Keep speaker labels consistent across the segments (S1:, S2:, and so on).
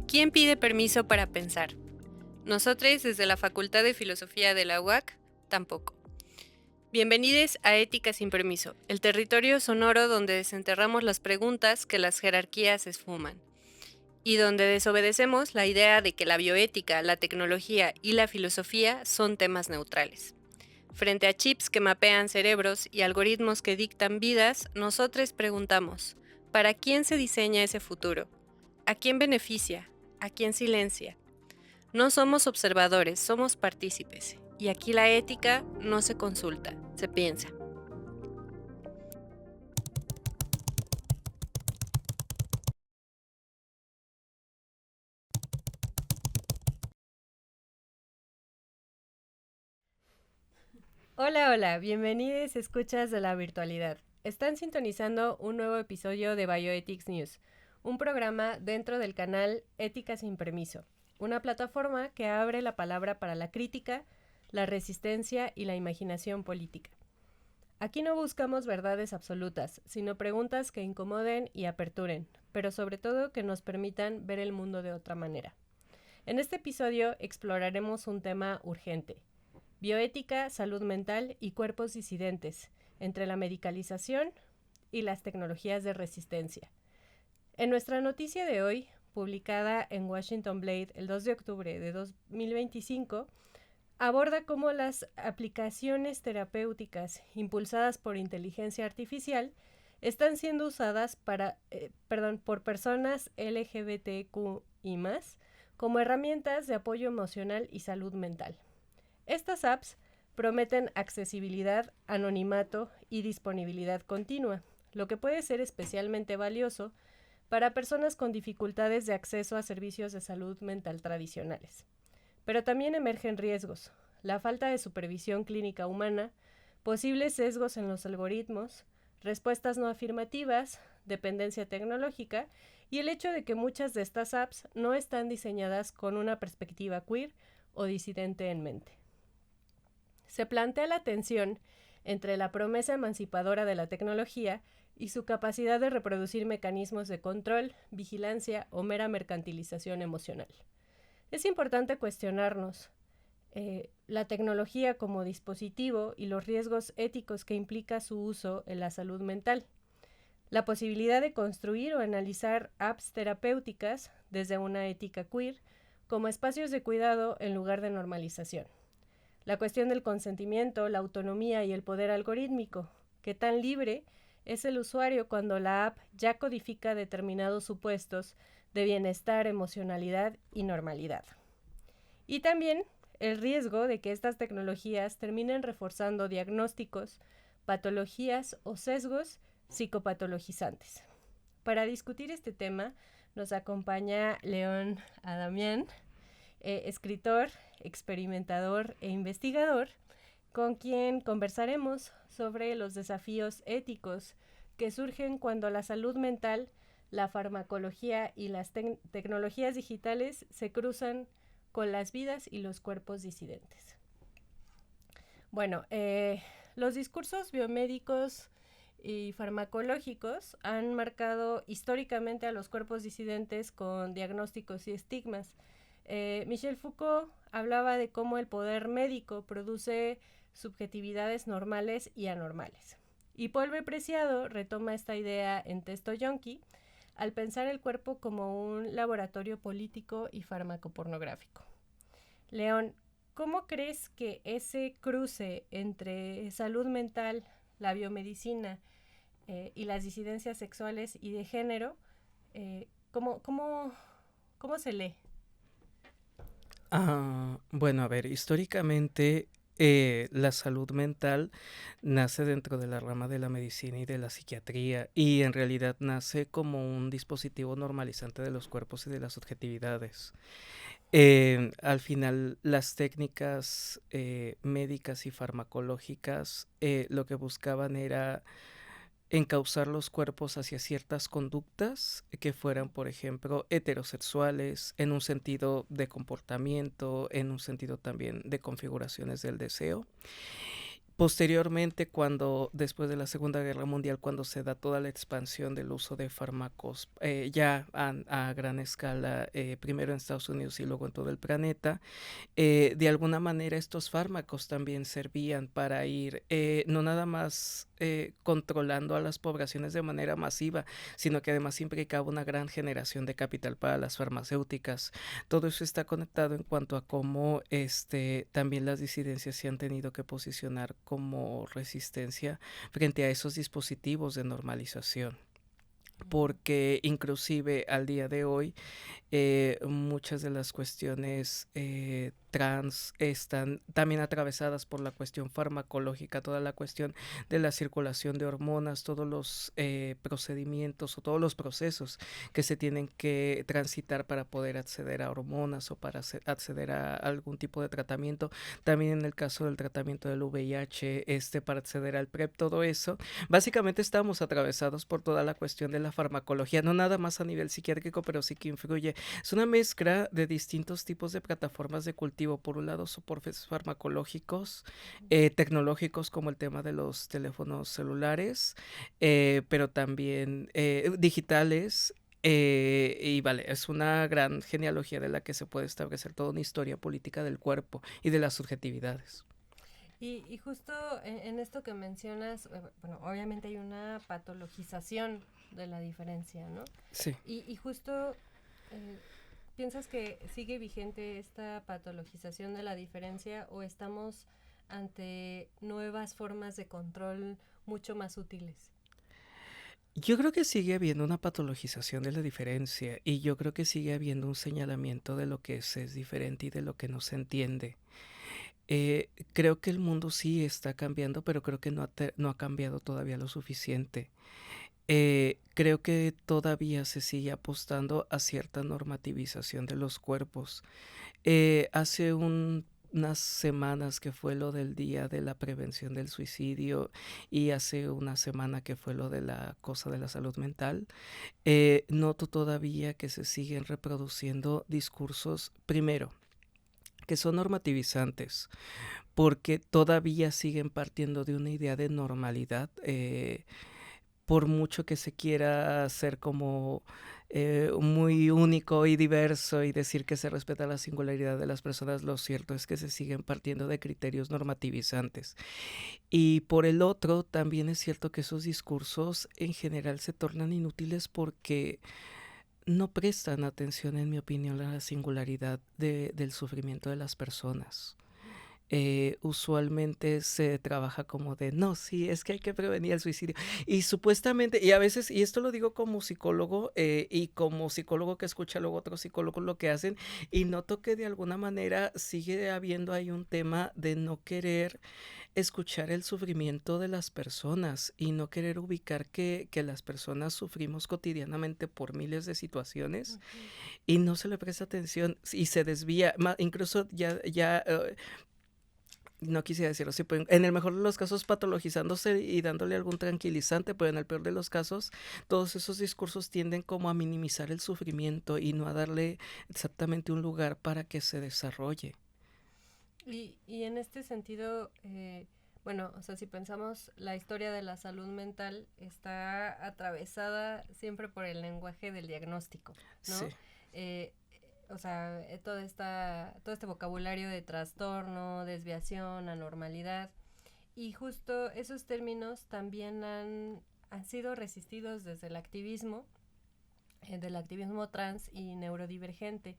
S1: ¿Quién pide permiso para pensar? Nosotros, desde la Facultad de Filosofía de la UAC, tampoco. Bienvenidos a Ética sin Permiso, el territorio sonoro donde desenterramos las preguntas que las jerarquías esfuman, y donde desobedecemos la idea de que la bioética, la tecnología y la filosofía son temas neutrales. Frente a chips que mapean cerebros y algoritmos que dictan vidas, nosotros preguntamos, ¿para quién se diseña ese futuro? ¿A quién beneficia? ¿A quién silencia? No somos observadores, somos partícipes. Y aquí la ética no se consulta, se piensa. Hola, hola, bienvenidos escuchas de la virtualidad. Están sintonizando un nuevo episodio de Bioethics News, un programa dentro del canal Ética sin Permiso, una plataforma que abre la palabra para la crítica, la resistencia y la imaginación política. Aquí no buscamos verdades absolutas, sino preguntas que incomoden y aperturen, pero sobre todo que nos permitan ver el mundo de otra manera. En este episodio exploraremos un tema urgente: bioética, salud mental y cuerpos disidentes, entre la medicalización y las tecnologías de resistencia. En nuestra noticia de hoy, publicada en Washington Blade el 2 de octubre de 2025, aborda cómo las aplicaciones terapéuticas impulsadas por inteligencia artificial están siendo usadas por personas LGBTQ y más como herramientas de apoyo emocional y salud mental. Estas apps prometen accesibilidad, anonimato y disponibilidad continua, lo que puede ser especialmente valioso para personas con dificultades de acceso a servicios de salud mental tradicionales. Pero también emergen riesgos: la falta de supervisión clínica humana, posibles sesgos en los algoritmos, respuestas no afirmativas, dependencia tecnológica y el hecho de que muchas de estas apps no están diseñadas con una perspectiva queer o disidente en mente. Se plantea la tensión entre la promesa emancipadora de la tecnología y su capacidad de reproducir mecanismos de control, vigilancia o mera mercantilización emocional. Es importante cuestionarnos la tecnología como dispositivo y los riesgos éticos que implica su uso en la salud mental. La posibilidad de construir o analizar apps terapéuticas desde una ética queer como espacios de cuidado en lugar de normalización. La cuestión del consentimiento, la autonomía y el poder algorítmico. ¿Qué tan libre es el usuario cuando la app ya codifica determinados supuestos de bienestar, emocionalidad y normalidad? Y también el riesgo de que estas tecnologías terminen reforzando diagnósticos, patologías o sesgos psicopatologizantes. Para discutir este tema nos acompaña León Adamián, escritor, experimentador e investigador, con quien conversaremos sobre los desafíos éticos que surgen cuando la salud mental, la farmacología y las tecnologías digitales se cruzan con las vidas y los cuerpos disidentes. Bueno, los discursos biomédicos y farmacológicos han marcado históricamente a los cuerpos disidentes con diagnósticos y estigmas. Michel Foucault hablaba de cómo el poder médico produce subjetividades normales y anormales. Y Paul B. Preciado retoma esta idea en Texto Yonki al pensar el cuerpo como un laboratorio político y farmacopornográfico. León, ¿cómo crees que ese cruce entre salud mental, la biomedicina y las disidencias sexuales y de género, cómo se lee?
S2: Bueno, a ver, históricamente la salud mental nace dentro de la rama de la medicina y de la psiquiatría y en realidad nace como un dispositivo normalizante de los cuerpos y de las subjetividades. Al final, las técnicas médicas y farmacológicas lo que buscaban era encauzar los cuerpos hacia ciertas conductas que fueran, por ejemplo, heterosexuales, en un sentido de comportamiento, en un sentido también de configuraciones del deseo, Posteriormente, después de la Segunda Guerra Mundial, cuando se da toda la expansión del uso de fármacos ya a gran escala, primero en Estados Unidos y luego en todo el planeta, de alguna manera estos fármacos también servían para ir no nada más controlando a las poblaciones de manera masiva, sino que además implicaba una gran generación de capital para las farmacéuticas. Todo eso está conectado en cuanto a cómo también las disidencias se han tenido que posicionar como resistencia frente a esos dispositivos de normalización, porque inclusive al día de hoy muchas de las cuestiones trans están también atravesadas por la cuestión farmacológica, toda la cuestión de la circulación de hormonas, todos los procedimientos o todos los procesos que se tienen que transitar para poder acceder a hormonas o para acceder a algún tipo de tratamiento. También en el caso del tratamiento del VIH, para acceder al PrEP, todo eso. Básicamente estamos atravesados por toda la cuestión de la farmacología, no nada más a nivel psiquiátrico, pero sí que influye. Es una mezcla de distintos tipos de plataformas de cultivo. Por un lado, soportes farmacológicos, tecnológicos como el tema de los teléfonos celulares, pero también digitales. Y vale, es una gran genealogía de la que se puede establecer toda una historia política del cuerpo y de las subjetividades.
S1: Y justo en esto que mencionas, bueno, obviamente hay una patologización de la diferencia, ¿no?
S2: Sí.
S1: Y justo ¿piensas que sigue vigente esta patologización de la diferencia o estamos ante nuevas formas de control mucho más útiles?
S2: Yo creo que sigue habiendo una patologización de la diferencia y yo creo que sigue habiendo un señalamiento de lo que es diferente y de lo que no se entiende. Creo que el mundo sí está cambiando, pero creo que no ha cambiado todavía lo suficiente. Creo que todavía se sigue apostando a cierta normativización de los cuerpos. Hace unas semanas que fue lo del Día de la Prevención del Suicidio y hace una semana que fue lo de la cosa de la salud mental, noto todavía que se siguen reproduciendo discursos, primero, que son normativizantes, porque todavía siguen partiendo de una idea de normalidad, por mucho que se quiera hacer como muy único y diverso y decir que se respeta la singularidad de las personas, lo cierto es que se siguen partiendo de criterios normativizantes. Y por el otro, también es cierto que esos discursos en general se tornan inútiles porque no prestan atención, en mi opinión, a la singularidad del sufrimiento de las personas. Usualmente se trabaja como de, no, sí, es que hay que prevenir el suicidio. Y supuestamente, y a veces, y esto lo digo como psicólogo, y como psicólogo que escucha luego otros psicólogos lo que hacen, y noto que de alguna manera sigue habiendo ahí un tema de no querer escuchar el sufrimiento de las personas y no querer ubicar que las personas sufrimos cotidianamente por miles de situaciones. Y no se le presta atención y se desvía, incluso ya no quisiera decirlo así, pero en el mejor de los casos patologizándose y dándole algún tranquilizante, pero en el peor de los casos todos esos discursos tienden como a minimizar el sufrimiento y no a darle exactamente un lugar para que se desarrolle.
S1: Y en este sentido, bueno, o sea, si pensamos la historia de la salud mental está atravesada siempre por el lenguaje del diagnóstico, ¿no?
S2: Sí.
S1: O sea, todo este vocabulario de trastorno, desviación, anormalidad, y justo esos términos también han sido resistidos desde el activismo, del activismo trans y neurodivergente.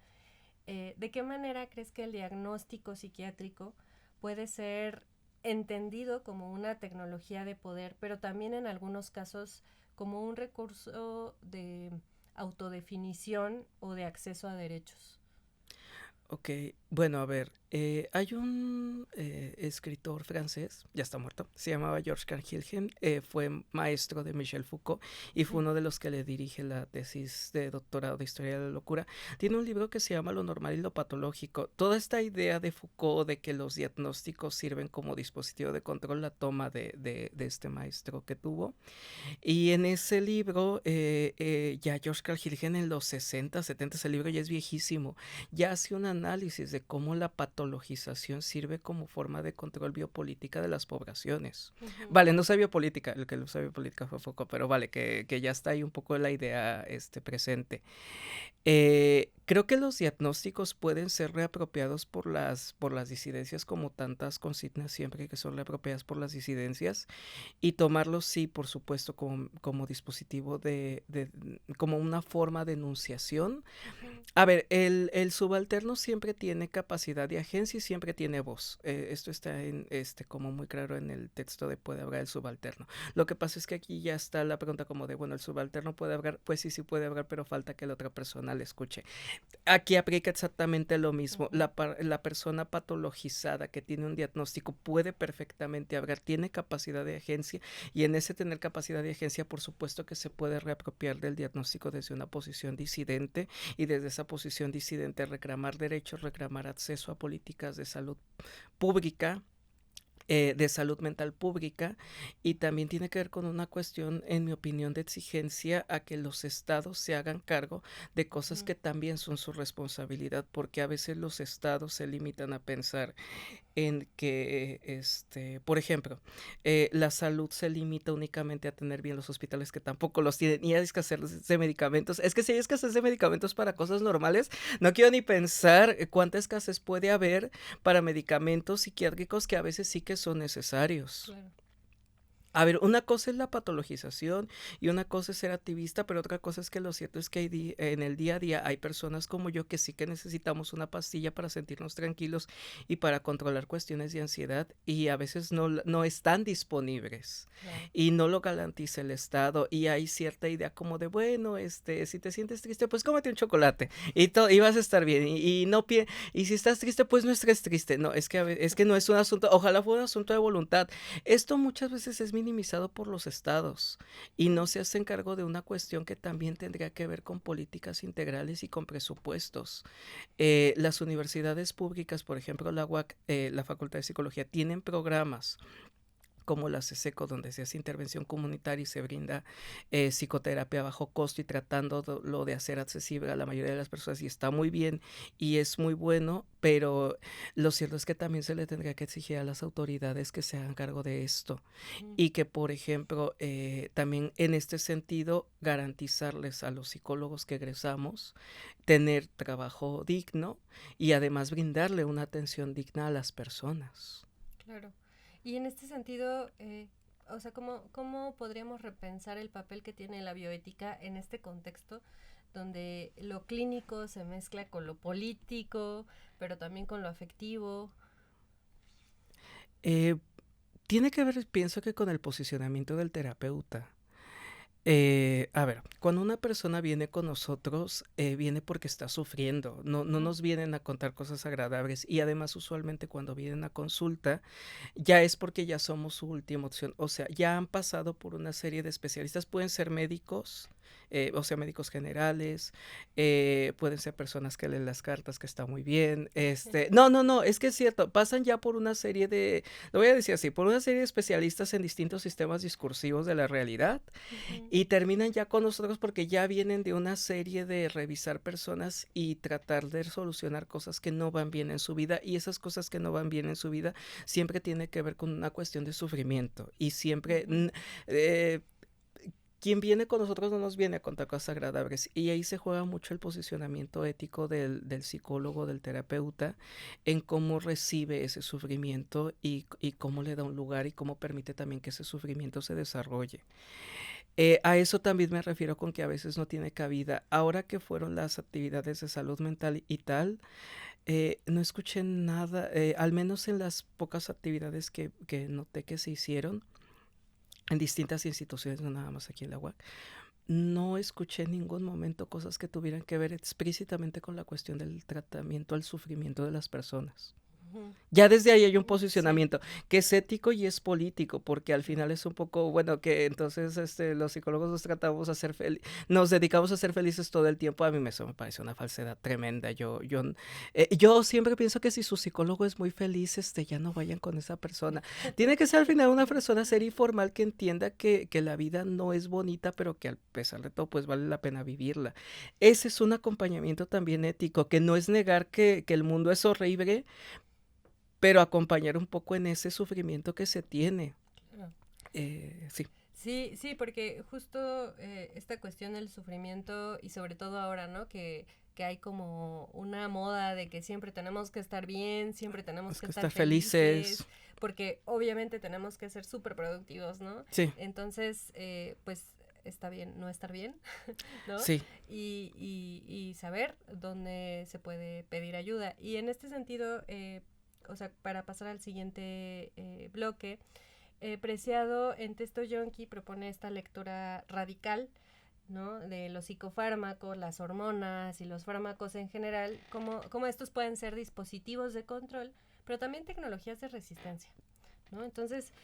S1: ¿De qué manera crees que el diagnóstico psiquiátrico puede ser entendido como una tecnología de poder, pero también en algunos casos como un recurso de autodefinición o de acceso a derechos?
S2: Ok, bueno, a ver, hay un escritor francés, ya está muerto, se llamaba Georges Canguilhem, fue maestro de Michel Foucault y fue uno de los que le dirige la tesis de doctorado de Historia de la Locura. Tiene un libro que se llama Lo normal y lo patológico. Toda esta idea de Foucault de que los diagnósticos sirven como dispositivo de control la toma de este maestro que tuvo. Y en ese libro, ya Georges Canguilhem en los 60, 70, ese libro ya es viejísimo, ya hace un análisis de cómo la patologización sirve como forma de control biopolítica de las poblaciones. Vale, no sé biopolítica, el que lo usa biopolítica fue Foucault, pero vale, que ya está ahí un poco la idea presente. Creo que los diagnósticos pueden ser reapropiados por las disidencias, como tantas consignas siempre que son reapropiadas por las disidencias, y tomarlos, sí, por supuesto, como dispositivo como una forma de enunciación. A ver, el subalterno siempre tiene capacidad de agencia y siempre tiene voz. Esto está como muy claro en el texto de Puede hablar el subalterno. Lo que pasa es que aquí ya está la pregunta como de, bueno, ¿el subalterno puede hablar? Pues sí, sí puede hablar, pero falta que la otra persona le escuche. Aquí aplica exactamente lo mismo. La persona patologizada que tiene un diagnóstico puede perfectamente hablar, tiene capacidad de agencia, y en ese tener capacidad de agencia, por supuesto que se puede reapropiar del diagnóstico desde una posición disidente, y desde esa posición disidente reclamar derechos, reclamar acceso a políticas de salud pública, de salud mental pública, y también tiene que ver con una cuestión, en mi opinión, de exigencia a que los estados se hagan cargo de cosas que también son su responsabilidad, porque a veces los estados se limitan a pensar en que, por ejemplo, la salud se limita únicamente a tener bien los hospitales, que tampoco los tienen, y hay escasez de medicamentos. Es que si hay escasez de medicamentos para cosas normales, no quiero ni pensar cuánta escasez puede haber para medicamentos psiquiátricos que a veces sí que son necesarios.
S1: Claro.
S2: A ver, una cosa es la patologización y una cosa es ser activista, pero otra cosa es que lo cierto es que en el día a día hay personas como yo que sí que necesitamos una pastilla para sentirnos tranquilos y para controlar cuestiones de ansiedad, y a veces no están disponibles.
S1: Claro.
S2: Y no lo garantiza el Estado, y hay cierta idea como de, bueno, si te sientes triste, pues cómete un chocolate y vas a estar bien, y si estás triste, pues no estés triste. No, es que no es un asunto, ojalá fuera un asunto de voluntad. Esto muchas veces es minimizado por los estados y no se hacen cargo de una cuestión que también tendría que ver con políticas integrales y con presupuestos. Las universidades públicas, por ejemplo la UAC, la Facultad de Psicología, tienen programas como la CESECO, donde se hace intervención comunitaria y se brinda psicoterapia a bajo costo, y tratándolo de hacer accesible a la mayoría de las personas, y está muy bien y es muy bueno, pero lo cierto es que también se le tendría que exigir a las autoridades que se hagan cargo de esto, y que, por ejemplo, también en este sentido, garantizarles a los psicólogos que egresamos tener trabajo digno, y además brindarle una atención digna a las personas.
S1: Claro. Y en este sentido, o sea, ¿cómo podríamos repensar el papel que tiene la bioética en este contexto donde lo clínico se mezcla con lo político, pero también con lo afectivo?
S2: Tiene que ver, pienso que con el posicionamiento del terapeuta. A ver, cuando una persona viene con nosotros, viene porque está sufriendo, no nos vienen a contar cosas agradables, y además usualmente cuando vienen a consulta ya es porque ya somos su última opción, o sea, ya han pasado por una serie de especialistas, pueden ser médicos, o sea, médicos generales, pueden ser personas que leen las cartas, que está muy bien, no, es que es cierto, pasan ya por una serie de, lo voy a decir así, por una serie de especialistas en distintos sistemas discursivos de la realidad, y terminan ya con nosotros porque ya vienen de una serie de revisar personas y tratar de solucionar cosas que no van bien en su vida, y esas cosas que no van bien en su vida siempre tiene que ver con una cuestión de sufrimiento, y siempre quien viene con nosotros no nos viene a contar cosas agradables, y ahí se juega mucho el posicionamiento ético del psicólogo, del terapeuta, en cómo recibe ese sufrimiento y cómo le da un lugar y cómo permite también que ese sufrimiento se desarrolle. A eso también me refiero con que a veces no tiene cabida. Ahora que fueron las actividades de salud mental y tal, no escuché nada, al menos en las pocas actividades que noté que se hicieron en distintas instituciones, no nada más aquí en la UAC, no escuché en ningún momento cosas que tuvieran que ver explícitamente con la cuestión del tratamiento al sufrimiento de las personas.
S1: Ujú.
S2: Ya desde ahí hay un
S1: Sí.
S2: posicionamiento que es ético y es político, porque al final es un poco, bueno, que entonces los psicólogos nos tratamos a ser nos dedicamos a ser felices todo el tiempo. A mí eso me parece una falsedad tremenda. Yo siempre pienso que si su psicólogo es muy feliz, ya no vayan con esa persona. Tiene que ser al final una persona seria y formal que entienda que la vida no es bonita, pero que a pesar de todo, pues vale la pena vivirla. Ese es un acompañamiento también ético, que no es negar que el mundo es horrible, pero acompañar un poco en ese sufrimiento que se tiene.
S1: Claro.
S2: Sí.
S1: Sí, sí, porque justo esta cuestión del sufrimiento y sobre todo ahora, ¿no? Que hay como una moda de que siempre tenemos que estar bien, siempre tenemos
S2: Es
S1: que
S2: que
S1: estar
S2: estar
S1: felices,
S2: felices.
S1: porque obviamente tenemos que ser súper productivos, ¿no?
S2: Sí,
S1: Entonces, pues está bien no estar bien, ¿no?
S2: sí,
S1: Y saber dónde se puede pedir ayuda. Y en este sentido, o sea, para pasar al siguiente bloque, Preciado en Texto Yonki propone esta lectura radical, ¿no? De los psicofármacos, las hormonas y los fármacos en general, cómo estos pueden ser dispositivos de control, pero también tecnologías de resistencia, ¿no? Entonces,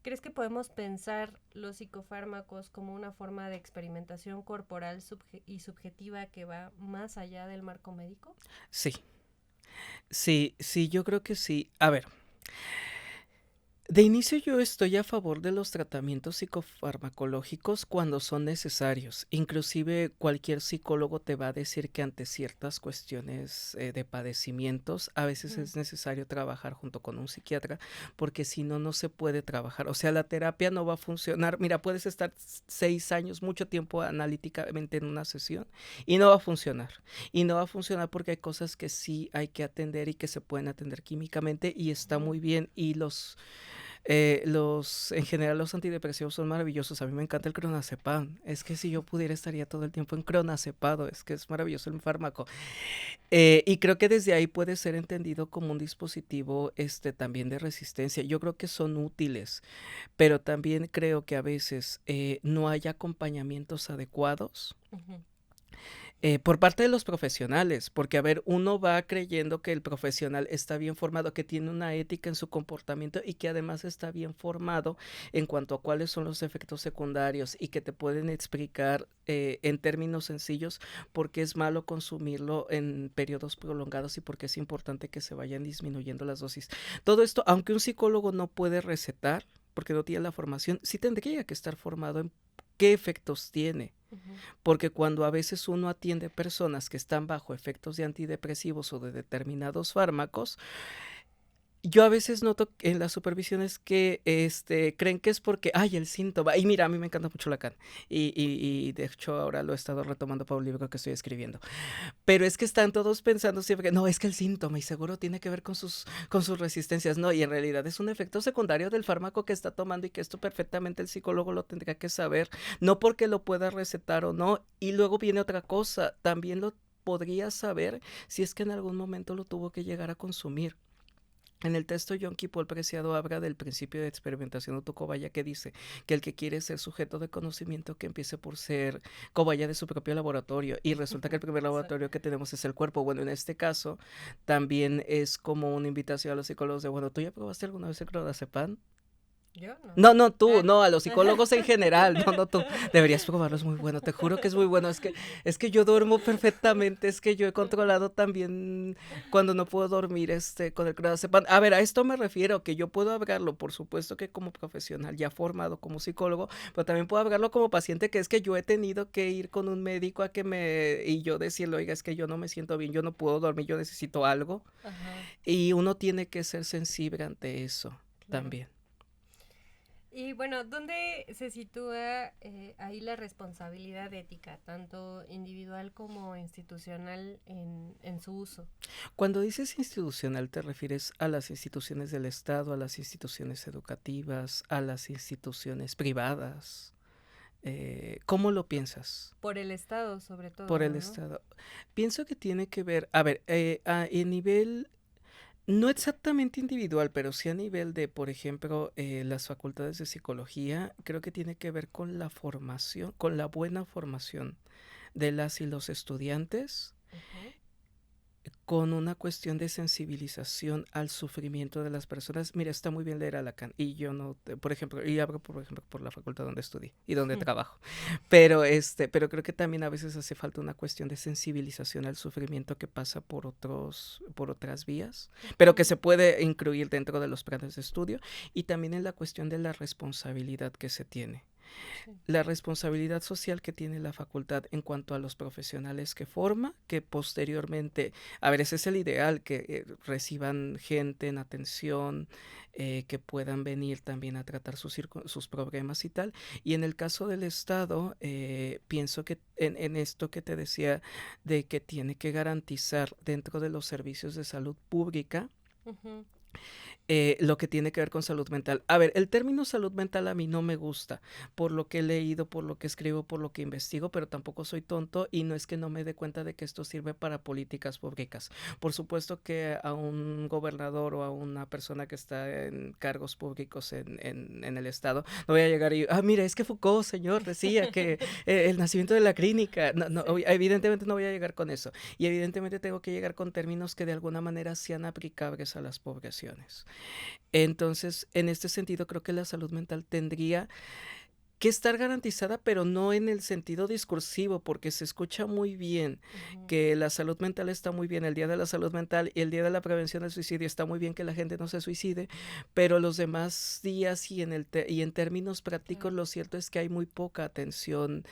S1: ¿crees que podemos pensar los psicofármacos como una forma de experimentación corporal y subjetiva que va más allá del marco médico?
S2: sí. Sí, sí, yo creo que sí. A ver, de inicio yo estoy a favor de los tratamientos psicofarmacológicos cuando son necesarios. Inclusive cualquier psicólogo te va a decir que ante ciertas cuestiones de padecimientos a veces
S1: Ujú.
S2: es necesario trabajar junto con un psiquiatra, porque si no, no se puede trabajar. O sea, la terapia no va a funcionar. Mira, puedes estar 6 años, mucho tiempo analíticamente en una sesión y no va a funcionar. Y no va a funcionar porque hay cosas que sí hay que atender y que se pueden atender químicamente y está
S1: Ujú.
S2: muy bien. Y en general los antidepresivos son maravillosos. A mí me encanta el clonazepam. Es que si yo pudiera estaría todo el tiempo en clonazepado. Es que es maravilloso el fármaco. Y creo que desde ahí puede ser entendido como un dispositivo también de resistencia. Yo creo que son útiles, pero también creo que a veces no hay acompañamientos adecuados
S1: Ujú.
S2: por parte de los profesionales, porque a ver, uno va creyendo que el profesional está bien formado, que tiene una ética en su comportamiento y que además está bien formado en cuanto a cuáles son los efectos secundarios y que te pueden explicar en términos sencillos por qué es malo consumirlo en periodos prolongados y por qué es importante que se vayan disminuyendo las dosis. Todo esto, aunque un psicólogo no puede recetar, porque no tiene la formación, sí tendría que estar formado en qué efectos tiene,
S1: Ujú.
S2: porque cuando a veces uno atiende personas que están bajo efectos de antidepresivos o de determinados fármacos, yo a veces noto en las supervisiones que creen que es porque hay el síntoma. Y mira, a mí me encanta mucho Lacan. Y de hecho ahora lo he estado retomando para un libro que estoy escribiendo. Pero es que están todos pensando siempre que no, es que el síntoma y seguro tiene que ver con sus resistencias. No, y en realidad es un efecto secundario del fármaco que está tomando y que esto perfectamente el psicólogo lo tendría que saber. No porque lo pueda recetar o no. Y luego viene otra cosa, también lo podría saber si es que en algún momento lo tuvo que llegar a consumir. En el texto, Yonki Paul Preciado habla del principio de experimentación autocobaya, que dice que el que quiere ser sujeto de conocimiento que empiece por ser cobaya de su propio laboratorio, y resulta que el primer
S1: Sí.
S2: laboratorio que tenemos es el cuerpo. Bueno, en este caso también es como una invitación a los psicólogos de, bueno, ¿tú ya probaste alguna vez el clonazepam?
S1: ¿Yo? No.
S2: No, no tú,
S1: Ah.
S2: no, a los psicólogos en general, no, no tú. Deberías probarlo, es muy bueno, te juro que es muy bueno. Es que yo duermo perfectamente, es que yo he controlado también cuando no puedo dormir con el clonazepam. A ver, a esto me refiero, que yo puedo hablarlo, por supuesto que como profesional ya formado como psicólogo, pero también puedo hablarlo como paciente, que es que yo he tenido que ir con un médico y yo decirle, oiga, es que yo no me siento bien, yo no puedo dormir, yo necesito algo.
S1: Ajá,
S2: Y uno tiene que ser sensible ante eso
S1: claro.
S2: también.
S1: Y bueno, ¿dónde se sitúa ahí la responsabilidad ética, tanto individual como institucional en su uso?
S2: Cuando dices institucional, ¿te refieres a las instituciones del Estado, a las instituciones educativas, a las instituciones privadas? ¿Cómo lo piensas?
S1: Por el Estado, sobre
S2: Por
S1: todo,
S2: el
S1: ¿no?
S2: Estado. Pienso que tiene que ver, a ver, en nivel, no exactamente individual, pero sí a nivel de, por ejemplo, las facultades de psicología, creo que tiene que ver con la formación, con la buena formación de las y los estudiantes,
S1: Ujú.
S2: con una cuestión de sensibilización al sufrimiento de las personas. Mira, está muy bien leer a Lacan y yo no, por ejemplo, y hablo por ejemplo por la facultad donde estudié y donde trabajo, pero creo que también a veces hace falta una cuestión de sensibilización al sufrimiento que pasa por otras vías, pero que se puede incluir dentro de los planes de estudio y también en la cuestión de la responsabilidad que se tiene.
S1: Sí.
S2: La responsabilidad social que tiene la facultad en cuanto a los profesionales que forma, que posteriormente, a ver, ese es el ideal, que reciban gente en atención, que puedan venir también a tratar sus problemas y tal. Y en el caso del Estado, pienso que en esto que te decía, de que tiene que garantizar dentro de los servicios de salud pública,
S1: Ujú.
S2: lo que tiene que ver con salud mental. A ver, el término salud mental a mí no me gusta, por lo que he leído, por lo que escribo, por lo que investigo, pero tampoco soy tonto y no es que no me dé cuenta de que esto sirve para políticas públicas. Por supuesto que a un gobernador o a una persona que está en cargos públicos en el Estado, no voy a llegar y, mira, es que Foucault, señor, decía que el nacimiento de la clínica, no, no,
S1: Sí.
S2: evidentemente no voy a llegar con eso. Y evidentemente tengo que llegar con términos que de alguna manera sean aplicables a las poblaciones. Entonces, en este sentido, creo que la salud mental tendría que estar garantizada, pero no en el sentido discursivo, porque se escucha muy bien
S1: Ujú.
S2: que la salud mental está muy bien, el Día de la Salud Mental y el Día de la Prevención del Suicidio está muy bien que la gente no se suicide, pero los demás días y en términos prácticos,
S1: Claro.
S2: lo cierto es que hay muy poca atención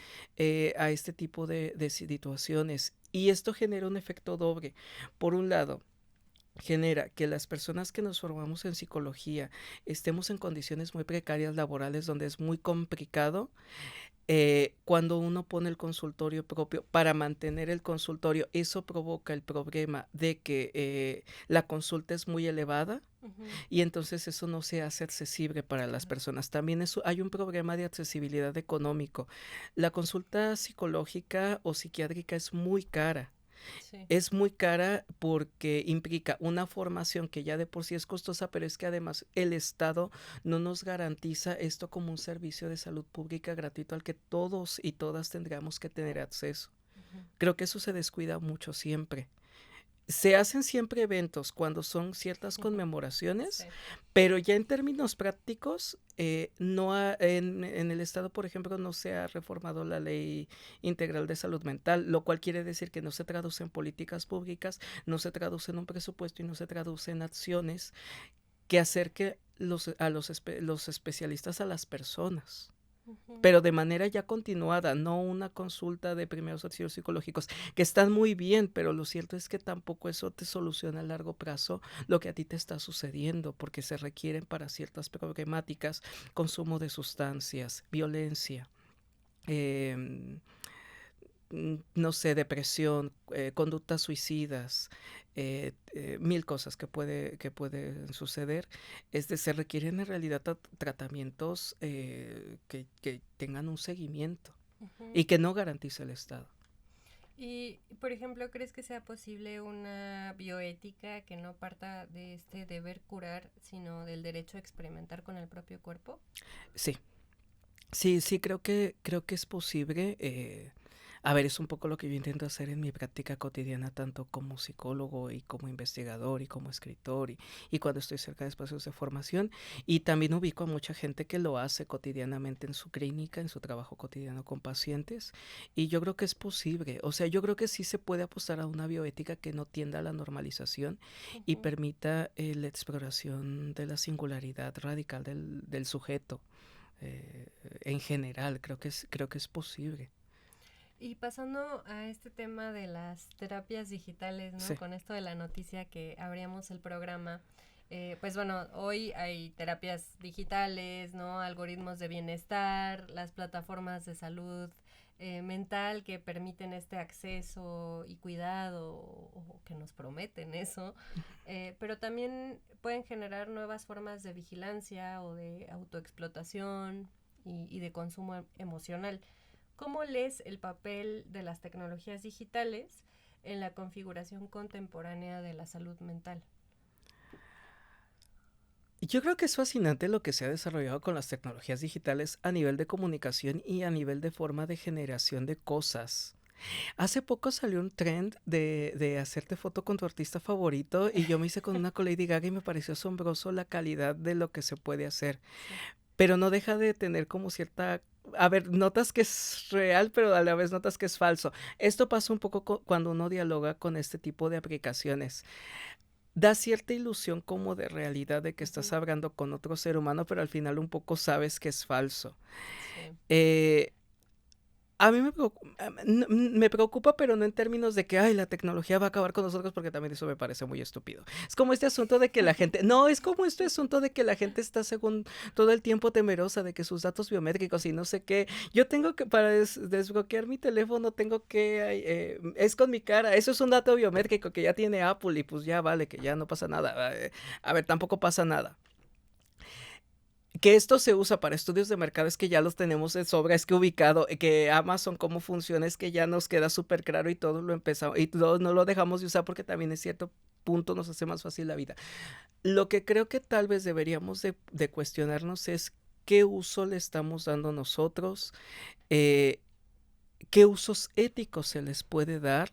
S2: a este tipo de situaciones. Y esto genera un efecto doble. Por un lado, genera que las personas que nos formamos en psicología estemos en condiciones muy precarias laborales donde es muy complicado cuando uno pone el consultorio propio para mantener el consultorio. Eso provoca el problema de que la consulta es muy elevada
S1: Ujú.
S2: y entonces eso no se hace accesible para las
S1: Claro.
S2: personas. También hay un problema de accesibilidad económico. La consulta psicológica o psiquiátrica es muy cara.
S1: Sí.
S2: Es muy cara porque implica una formación que ya de por sí es costosa, pero es que además el Estado no nos garantiza esto como un servicio de salud pública gratuito al que todos y todas tendríamos que tener acceso.
S1: Ujú.
S2: Creo que eso se descuida mucho siempre. Se hacen siempre eventos cuando son ciertas conmemoraciones,
S1: Sí.
S2: pero ya en términos prácticos, no en el Estado, por ejemplo, no se ha reformado la ley integral de salud mental, lo cual quiere decir que no se traduce en políticas públicas, no se traduce en un presupuesto y no se traduce en acciones que acerque los especialistas a las personas,
S1: Ujú.
S2: pero de manera ya continuada, no una consulta de primeros auxilios psicológicos, que están muy bien, pero lo cierto es que tampoco eso te soluciona a largo plazo lo que a ti te está sucediendo, porque se requieren para ciertas problemáticas, consumo de sustancias, violencia, eh, no sé, depresión, conductas suicidas, mil cosas que pueden suceder. Se requieren en realidad tratamientos que tengan un seguimiento
S1: Ujú.
S2: y que no garantice el Estado.
S1: Y, por ejemplo, ¿crees que sea posible una bioética que no parta de este deber curar, sino del derecho a experimentar con el propio cuerpo?
S2: Sí, sí, creo que es posible. A ver, es un poco lo que yo intento hacer en mi práctica cotidiana, tanto como psicólogo y como investigador y como escritor y cuando estoy cerca de espacios de formación. Y también ubico a mucha gente que lo hace cotidianamente en su clínica, en su trabajo cotidiano con pacientes. Y yo creo que es posible. O sea, yo creo que sí se puede apostar a una bioética que no tienda a la normalización y
S1: Ujú.
S2: permita la exploración de la singularidad radical del sujeto. En general, creo que es posible.
S1: Y pasando a este tema de las terapias digitales, ¿no?
S2: Sí.
S1: Con esto de la noticia que abríamos el programa, pues bueno, hoy hay terapias digitales, ¿no? Algoritmos de bienestar, las plataformas de salud mental que permiten este acceso y cuidado o que nos prometen eso, pero también pueden generar nuevas formas de vigilancia o de autoexplotación y de consumo emocional. ¿Cómo lees el papel de las tecnologías digitales en la configuración contemporánea de la salud mental?
S2: Yo creo que es fascinante lo que se ha desarrollado con las tecnologías digitales a nivel de comunicación y a nivel de forma de generación de cosas. Hace poco salió un trend de hacerte foto con tu artista favorito y yo me hice con una con Lady Gaga y me pareció asombroso la calidad de lo que se puede hacer.
S1: Sí.
S2: Pero no deja de tener como cierta... A ver, notas que es real, pero a la vez notas que es falso. Esto pasa un poco cuando uno dialoga con este tipo de aplicaciones. Da cierta ilusión como de realidad de que estás
S1: Ujú.
S2: hablando con otro ser humano, pero al final un poco sabes que es falso.
S1: Sí.
S2: Eh, a mí me preocupa, pero no en términos de que, ay, la tecnología va a acabar con nosotros, porque también eso me parece muy estúpido. Es como este asunto de que la gente, no, es como este asunto de que la gente está según todo el tiempo temerosa de que sus datos biométricos y no sé qué. Yo tengo que, para desbloquear mi teléfono, tengo que, es con mi cara, eso es un dato biométrico que ya tiene Apple y pues ya vale, que ya no pasa nada. A ver, tampoco pasa nada. Que esto se usa para estudios de mercado es que ya los tenemos de sobra, es que ubicado, que Amazon cómo funciona es que ya nos queda súper claro y todo lo empezamos, y todo no lo dejamos de usar porque también en cierto punto nos hace más fácil la vida. Lo que creo que tal vez deberíamos de cuestionarnos es qué uso le estamos dando nosotros, eh, qué usos éticos se les puede dar.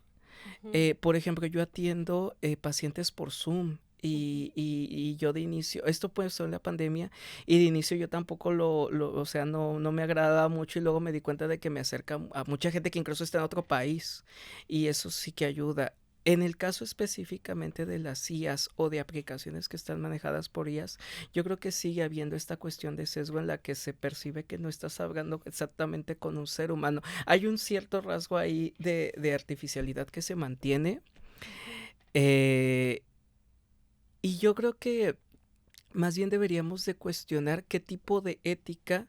S1: Ujú.
S2: Por ejemplo, yo atiendo pacientes por Zoom
S1: Ujú.
S2: y yo de inicio, esto puede ser en la pandemia, y de inicio yo tampoco o sea, no me agradaba mucho y luego me di cuenta de que me acerca a mucha gente que incluso está en otro país y eso sí que ayuda. En el caso específicamente de las IAs o de aplicaciones que están manejadas por IAs, yo creo que sigue habiendo esta cuestión de sesgo en la que se percibe que no estás hablando exactamente con un ser humano. Hay un cierto rasgo ahí de artificialidad que se mantiene.
S1: Ujú.
S2: eh, y yo creo que más bien deberíamos de cuestionar qué tipo de ética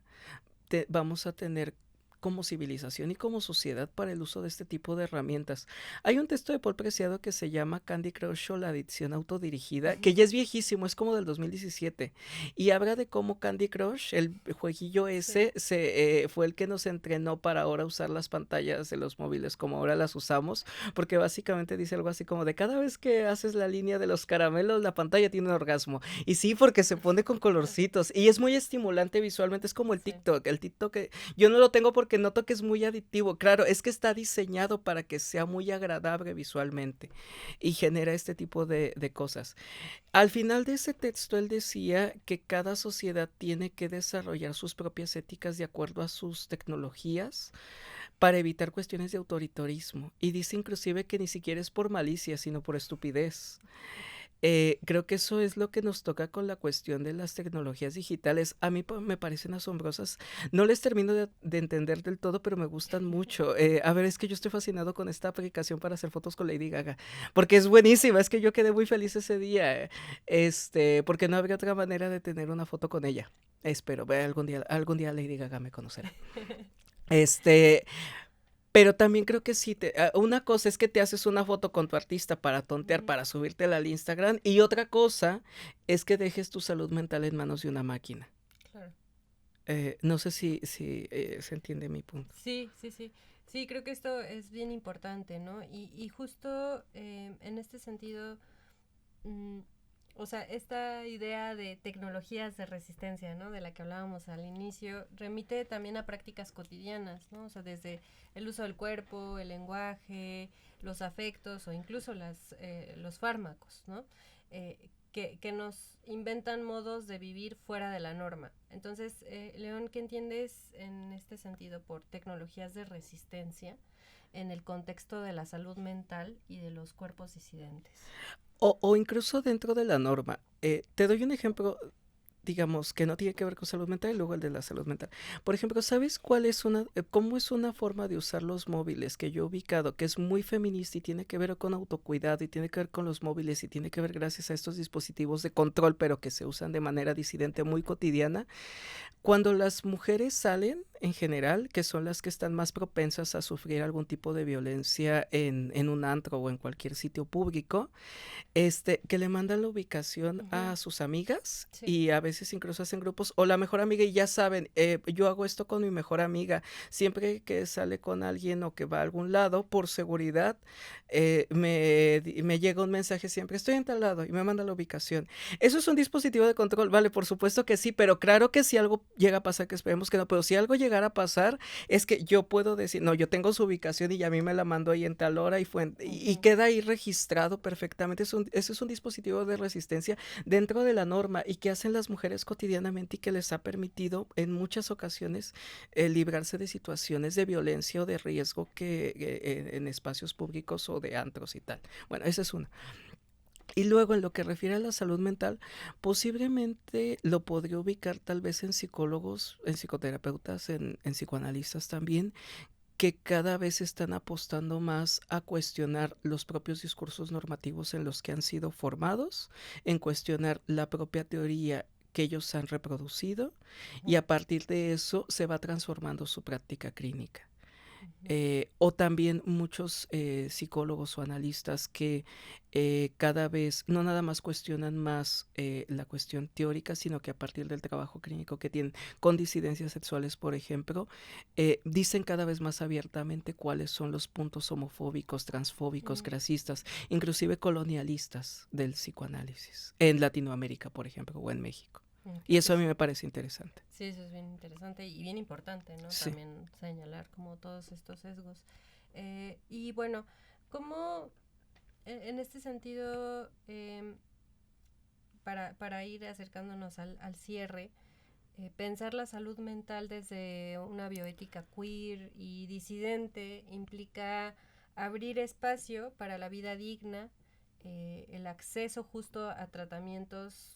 S2: vamos a tener como civilización y como sociedad para el uso de este tipo de herramientas. Hay un texto de Paul Preciado que se llama Candy Crush o la adicción autodirigida, que ya es viejísimo, es como del 2017, y habla de cómo Candy Crush, el jueguillo
S1: Sí.
S2: ese, fue el que nos entrenó para ahora usar las pantallas de los móviles como ahora las usamos, porque básicamente dice algo así como de cada vez que haces la línea de los caramelos, la pantalla tiene un orgasmo. Y sí, porque se pone con colorcitos y es muy estimulante visualmente, es como
S1: Sí.
S2: el TikTok yo no lo tengo porque noto que es muy adictivo. Claro, es que está diseñado para que sea muy agradable visualmente y genera este tipo de cosas. Al final de ese texto él decía que cada sociedad tiene que desarrollar sus propias éticas de acuerdo a sus tecnologías para evitar cuestiones de autoritarismo. Y dice inclusive que ni siquiera es por malicia, sino por estupidez. Creo que eso es lo que nos toca con la cuestión de las tecnologías digitales. A mí me parecen asombrosas. No les termino de entender del todo, pero me gustan mucho. A ver, es que yo estoy fascinado con esta aplicación para hacer fotos con Lady Gaga, porque es buenísima. Es que yo quedé muy feliz ese día, porque no habría otra manera de tener una foto con ella. Espero, algún día Lady Gaga me conocerá. Este, pero también creo que sí, una cosa es que te haces una foto con tu artista para tontear,
S1: Ujú.
S2: para subírtela al Instagram, y otra cosa es que dejes tu salud mental en manos de una máquina.
S1: Claro.
S2: No sé si se entiende mi punto.
S1: Sí, sí, sí. Sí, creo que esto es bien importante, ¿no? Y justo en este sentido, mm, o sea, esta idea de tecnologías de resistencia, ¿no? De la que hablábamos al inicio, remite también a prácticas cotidianas, ¿no? O sea, desde el uso del cuerpo, el lenguaje, los afectos o incluso los fármacos, ¿no? Que nos inventan modos de vivir fuera de la norma. Entonces, León, ¿qué entiendes en este sentido por tecnologías de resistencia en el contexto de la salud mental y de los cuerpos disidentes?
S2: O incluso dentro de la norma. Te doy un ejemplo, digamos, que no tiene que ver con salud mental y luego el de la salud mental. Por ejemplo, ¿sabes cómo es una forma de usar los móviles que yo he ubicado, que es muy feminista y tiene que ver con autocuidado y tiene que ver con los móviles y tiene que ver gracias a estos dispositivos de control, pero que se usan de manera disidente muy cotidiana? Cuando las mujeres salen, en general, que son las que están más propensas a sufrir algún tipo de violencia en un antro o en cualquier sitio público, que le mandan la ubicación
S1: Ujú.
S2: a sus amigas
S1: Sí.
S2: y a veces incluso hacen grupos o la mejor amiga y ya saben, yo hago esto con mi mejor amiga, siempre que sale con alguien o que va a algún lado, por seguridad, me llega un mensaje siempre, estoy en tal lado y me manda la ubicación. ¿Eso es un dispositivo de control? Vale, por supuesto que sí, pero claro que si algo llega a pasar, que esperemos que no, pero si algo llega llegar a pasar es que yo puedo decir, no, yo tengo su ubicación y a mí me la mandó ahí en tal hora y queda ahí registrado perfectamente. Ese es un dispositivo de resistencia dentro de la norma y que hacen las mujeres cotidianamente y que les ha permitido en muchas ocasiones librarse de situaciones de violencia o de riesgo en espacios públicos o de antros y tal. Bueno, esa es una. Y luego, en lo que refiere a la salud mental, posiblemente lo podría ubicar tal vez en psicólogos, en psicoterapeutas, en psicoanalistas también, que cada vez están apostando más a cuestionar los propios discursos normativos en los que han sido formados, en cuestionar la propia teoría que ellos han reproducido, y a partir de eso se va transformando su práctica clínica. O también muchos psicólogos o analistas que cada vez no nada más cuestionan más la cuestión teórica, sino que a partir del trabajo clínico que tienen con disidencias sexuales, por ejemplo, dicen cada vez más abiertamente cuáles son los puntos homofóbicos, transfóbicos, clasistas, inclusive colonialistas del psicoanálisis, en Latinoamérica, por ejemplo, o en México. Y eso a mí me parece interesante.
S1: Sí, eso es bien interesante y bien importante, ¿no? Sí. También señalar como todos estos sesgos. Y bueno, ¿cómo en este sentido, para ir acercándonos al cierre, pensar la salud mental desde una bioética queer y disidente implica abrir espacio para la vida digna, el acceso justo a tratamientos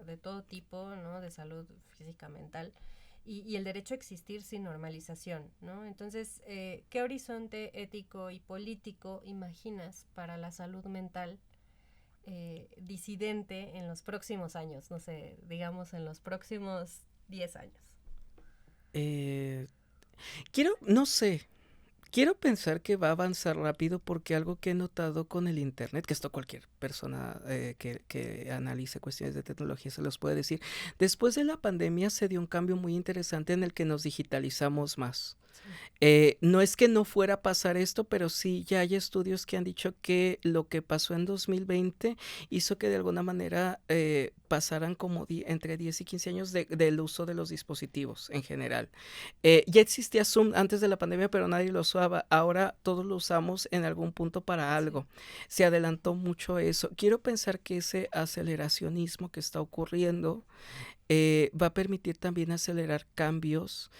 S1: de todo tipo, ¿no? De salud física, mental, y el derecho a existir sin normalización, ¿no? Entonces, ¿qué horizonte ético y político imaginas para la salud mental disidente en los próximos años? No sé, digamos en los próximos 10 años.
S2: No sé. Quiero pensar que va a avanzar rápido porque algo que he notado con el internet, que esto cualquier persona que analice cuestiones de tecnología se los puede decir, después de la pandemia se dio un cambio muy interesante en el que nos digitalizamos más. No es que no fuera a pasar esto, pero sí ya hay estudios que han dicho que lo que pasó en 2020 hizo que de alguna manera pasaran como entre 10 y 15 años del uso de los dispositivos en general. Ya existía Zoom antes de la pandemia, pero nadie lo usaba. Ahora todos lo usamos en algún punto para algo. Se adelantó mucho eso. Quiero pensar que ese aceleracionismo que está ocurriendo va a permitir también acelerar cambios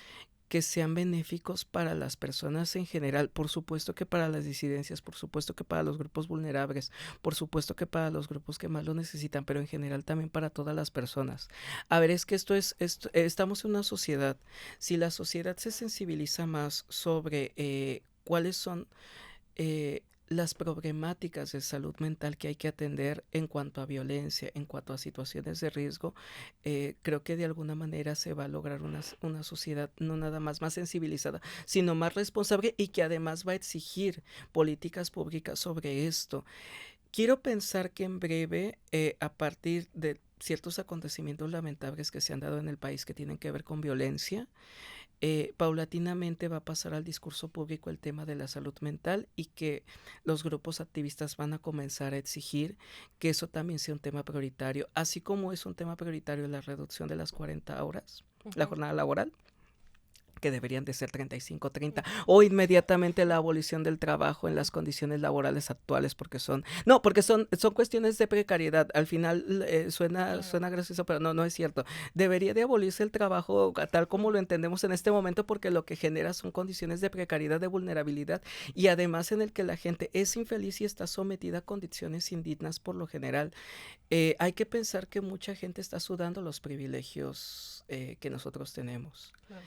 S2: que sean benéficos para las personas en general, por supuesto que para las disidencias, por supuesto que para los grupos vulnerables, por supuesto que para los grupos que más lo necesitan, pero en general también para todas las personas. A ver, es que estamos en una sociedad. Si la sociedad se sensibiliza más sobre cuáles son las problemáticas de salud mental que hay que atender en cuanto a violencia, en cuanto a situaciones de riesgo, creo que de alguna manera se va a lograr una sociedad no nada más sensibilizada, sino más responsable y que además va a exigir políticas públicas sobre esto. Quiero pensar que en breve, a partir de ciertos acontecimientos lamentables que se han dado en el país que tienen que ver con violencia, paulatinamente va a pasar al discurso público el tema de la salud mental y que los grupos activistas van a comenzar a exigir que eso también sea un tema prioritario, así como es un tema prioritario la reducción de las 40 horas, la jornada laboral, que deberían de ser 35, 30, o inmediatamente la abolición del trabajo en las condiciones laborales actuales, porque son cuestiones de precariedad. Al final suena gracioso, pero no es cierto. Debería de abolirse el trabajo tal como lo entendemos en este momento, porque lo que genera son condiciones de precariedad, de vulnerabilidad, y además en el que la gente es infeliz y está sometida a condiciones indignas por lo general. Hay que pensar que mucha gente está sudando los privilegios que nosotros tenemos. Claro.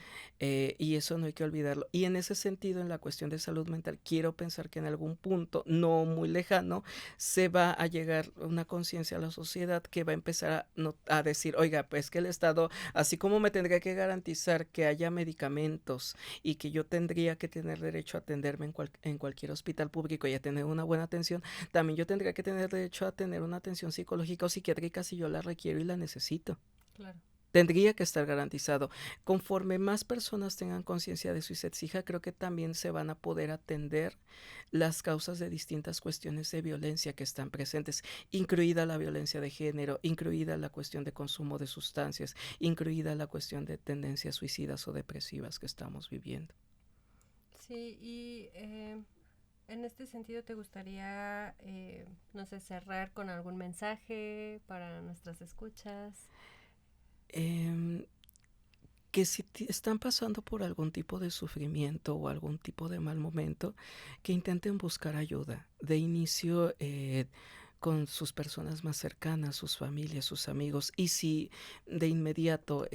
S2: Y eso no hay que olvidarlo. Y en ese sentido, en la cuestión de salud mental, quiero pensar que en algún punto, no muy lejano, se va a llegar una conciencia a la sociedad que va a empezar a decir, oiga, pues que el Estado, así como me tendría que garantizar que haya medicamentos y que yo tendría que tener derecho a atenderme en cualquier hospital público y a tener una buena atención, también yo tendría que tener derecho a tener una atención psicológica o psiquiátrica si yo la requiero y la necesito.
S1: Claro.
S2: Tendría que estar garantizado. Conforme más personas tengan conciencia de eso y se exija, creo que también se van a poder atender las causas de distintas cuestiones de violencia que están presentes, incluida la violencia de género, incluida la cuestión de consumo de sustancias, incluida la cuestión de tendencias suicidas o depresivas que estamos viviendo.
S1: Sí, y en este sentido, ¿te gustaría, no sé, cerrar con algún mensaje para nuestras escuchas?
S2: Em, que si están pasando por algún tipo de sufrimiento o algún tipo de mal momento, que intenten buscar ayuda. De inicio, con sus personas más cercanas, sus familias, sus amigos, y si de inmediato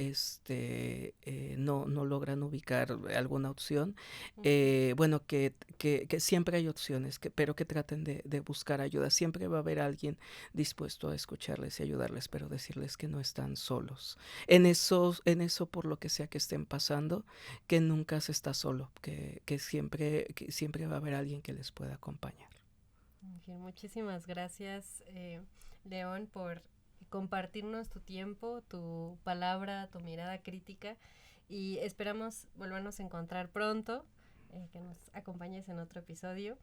S2: no logran ubicar alguna opción,
S1: Ujú.
S2: bueno, que siempre hay opciones, pero que traten de buscar ayuda. Siempre va a haber alguien dispuesto a escucharles y ayudarles, pero decirles que no están solos. En eso por lo que sea que estén pasando, que nunca se está solo, que siempre va a haber alguien que les pueda acompañar.
S1: Ok, muchísimas gracias, León, por compartirnos tu tiempo, tu palabra, tu mirada crítica y esperamos volvernos a encontrar pronto, que nos acompañes en otro episodio.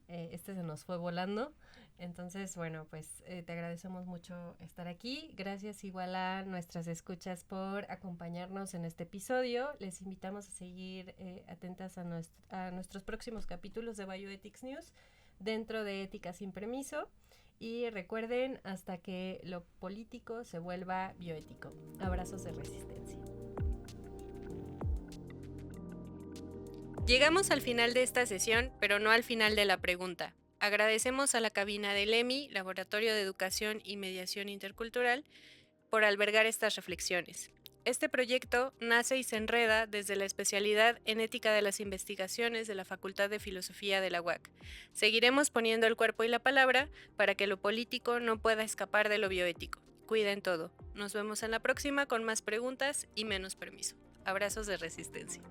S1: Este se nos fue volando, entonces bueno, pues te agradecemos mucho estar aquí. Gracias igual a nuestras escuchas por acompañarnos en este episodio. Les invitamos a seguir atentas a nuestros próximos capítulos de Bioethics News dentro de Ética sin Permiso. Y recuerden, hasta que lo político se vuelva bioético. Abrazos de resistencia. Llegamos al final de esta sesión, pero no al final de la pregunta. Agradecemos a la cabina del EMI, Laboratorio de Educación y Mediación Intercultural, por albergar estas reflexiones. Este proyecto nace y se enreda desde la especialidad en Ética de las Investigaciones de la Facultad de Filosofía de la UAC. Seguiremos poniendo el cuerpo y la palabra para que lo político no pueda escapar de lo bioético. Cuiden todo. Nos vemos en la próxima con más preguntas y menos permiso. Abrazos de resistencia.